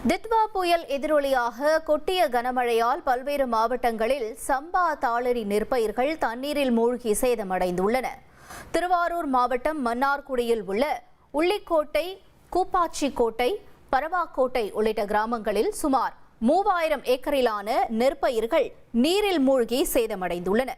Ditwah புயல் எதிரொலியாக கொட்டிய கனமழையால் பல்வேறு மாவட்டங்களில் சம்பா தாளரி நெற்பயிர்கள் தண்ணீரில் மூழ்கி சேதமடைந்துள்ளன. திருவாரூர் மாவட்டம் மன்னார்குடியில் உள்ள உள்ளிக்கோட்டை, கூப்பாச்சிக்கோட்டை, பரவாக்கோட்டை உள்ளிட்ட கிராமங்களில் சுமார் 3000 ஏக்கரிலான நெற்பயிர்கள் நீரில் மூழ்கி சேதமடைந்துள்ளன.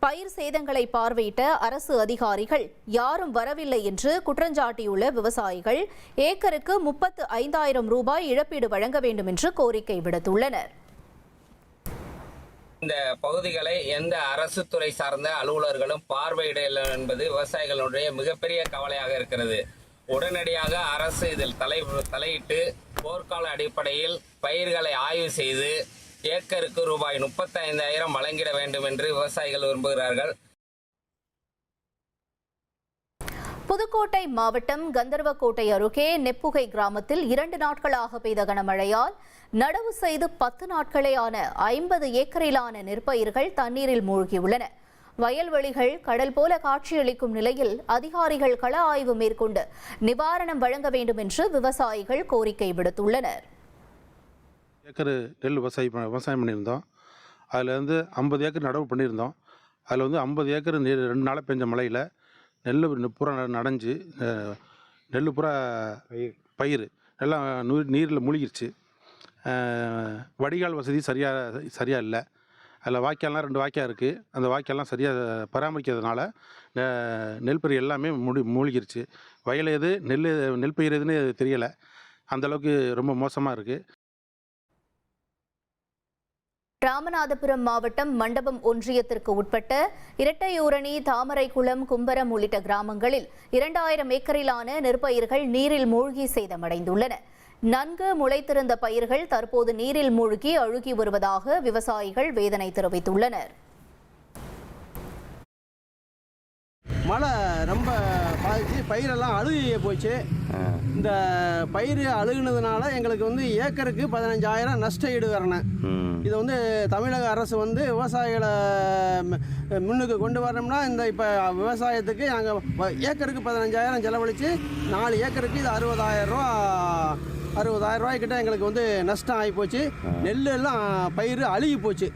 பயிர் சேதங்களை பார்வையிட்ட அரசு அதிகாரிகள் யாரும் வரவில்லை என்று குற்றஞ்சாட்டியுள்ள விவசாயிகள் ஏக்கருக்கு 35,000 ரூபாய் இழப்பீடு வழங்க வேண்டும் என்று கோரிக்கை விடுத்துள்ளனர். இந்த பகுதிகளை எந்த அரசு துறை சார்ந்த அலுவலர்களும் பார்வையிடவில்லை என்பது விவசாயிகளுடைய மிகப்பெரிய கவலையாக இருக்கிறது. உடனடியாக அரசு இதில் தலையிட்டு போர்க்கால அடிப்படையில் பயிர்களை ஆய்வு செய்து ஏக்கருக்கு ரூபாய் 35,000 வழங்கிட வேண்டும் என்று விவசாயிகள் விரும்புகிறார்கள். புதுக்கோட்டை மாவட்டம் கந்தர்வக்கோட்டை அருகே நெப்புகை கிராமத்தில் 2 நாட்களாக பெய்த கனமழையால் நடவு செய்து 10 நாட்களே ஆன 50 ஏக்கரிலான நெற்பயிர்கள் தண்ணீரில் மூழ்கியுள்ளன. வயல்வெளிகள் கடல் போல காட்சியளிக்கும் நிலையில் அதிகாரிகள் கள ஆய்வு மேற்கொண்டு நிவாரணம் வழங்க வேண்டும் என்று விவசாயிகள் கோரிக்கை விடுத்துள்ளனர். ஏக்கர் நெல் விவசாயம் பண்ணியிருந்தோம். அதில் 50 ஏக்கர் நடவு பண்ணியிருந்தோம். அதில் 50 ஏக்கர் 2 நாளாக பெஞ்ச மழையில் நெல் பூரா நனைஞ்சு நெல் பூரா பயிர் எல்லாம் நீரில் மூழ்கிருச்சு. வடிகால் வசதி சரியாக இல்லை. அதில் வாய்க்கால்லாம் 2 வாய்க்கால் இருக்குது. அந்த வாய்க்கால்லாம் சரியாக பராமரிக்கிறதுனால நெல் பயிர் எல்லாமே மூழ்கிருச்சு. வயல் எது நெல் பயிர் எதுன்னு தெரியலை. அந்தளவுக்கு ரொம்ப மோசமாக இருக்குது. ராமநாதபுரம் மாவட்டம் மண்டபம் ஒன்றியத்திற்கு உட்பட்ட இரட்டையூரணி, தாமரைக்குளம், கும்பரம் உள்ளிட்ட கிராமங்களில் 2000 ஏக்கரிலான நெற்பயிர்கள் நீரில் மூழ்கி சேதமடைந்துள்ளன. நன்கு முளைத்திருந்த பயிர்கள் தற்போது நீரில் மூழ்கி அழுகி வருவதாக விவசாயிகள் வேதனை தெரிவித்துள்ளனர். மழை ரொம்ப பாதிச்சு பயிரெல்லாம் அழுகி போச்சு. இந்த பயிர் அழுகுனதுனால எங்களுக்கு ஏக்கருக்கு 15,000 நஷ்ட ஈடு வரணும். இது தமிழக அரசு விவசாயிகளை முன்னுக்கு கொண்டு வரணும்னா இப்போ விவசாயத்துக்கு நாங்கள் ஏக்கருக்கு 15,000 செலவழித்து 4 ஏக்கருக்கு இது 60,000 ரூபாய்க்கிட்ட எங்களுக்கு நஷ்டம் ஆகி போச்சு. நெல் எல்லாம் பயிர் அழுகி போச்சு.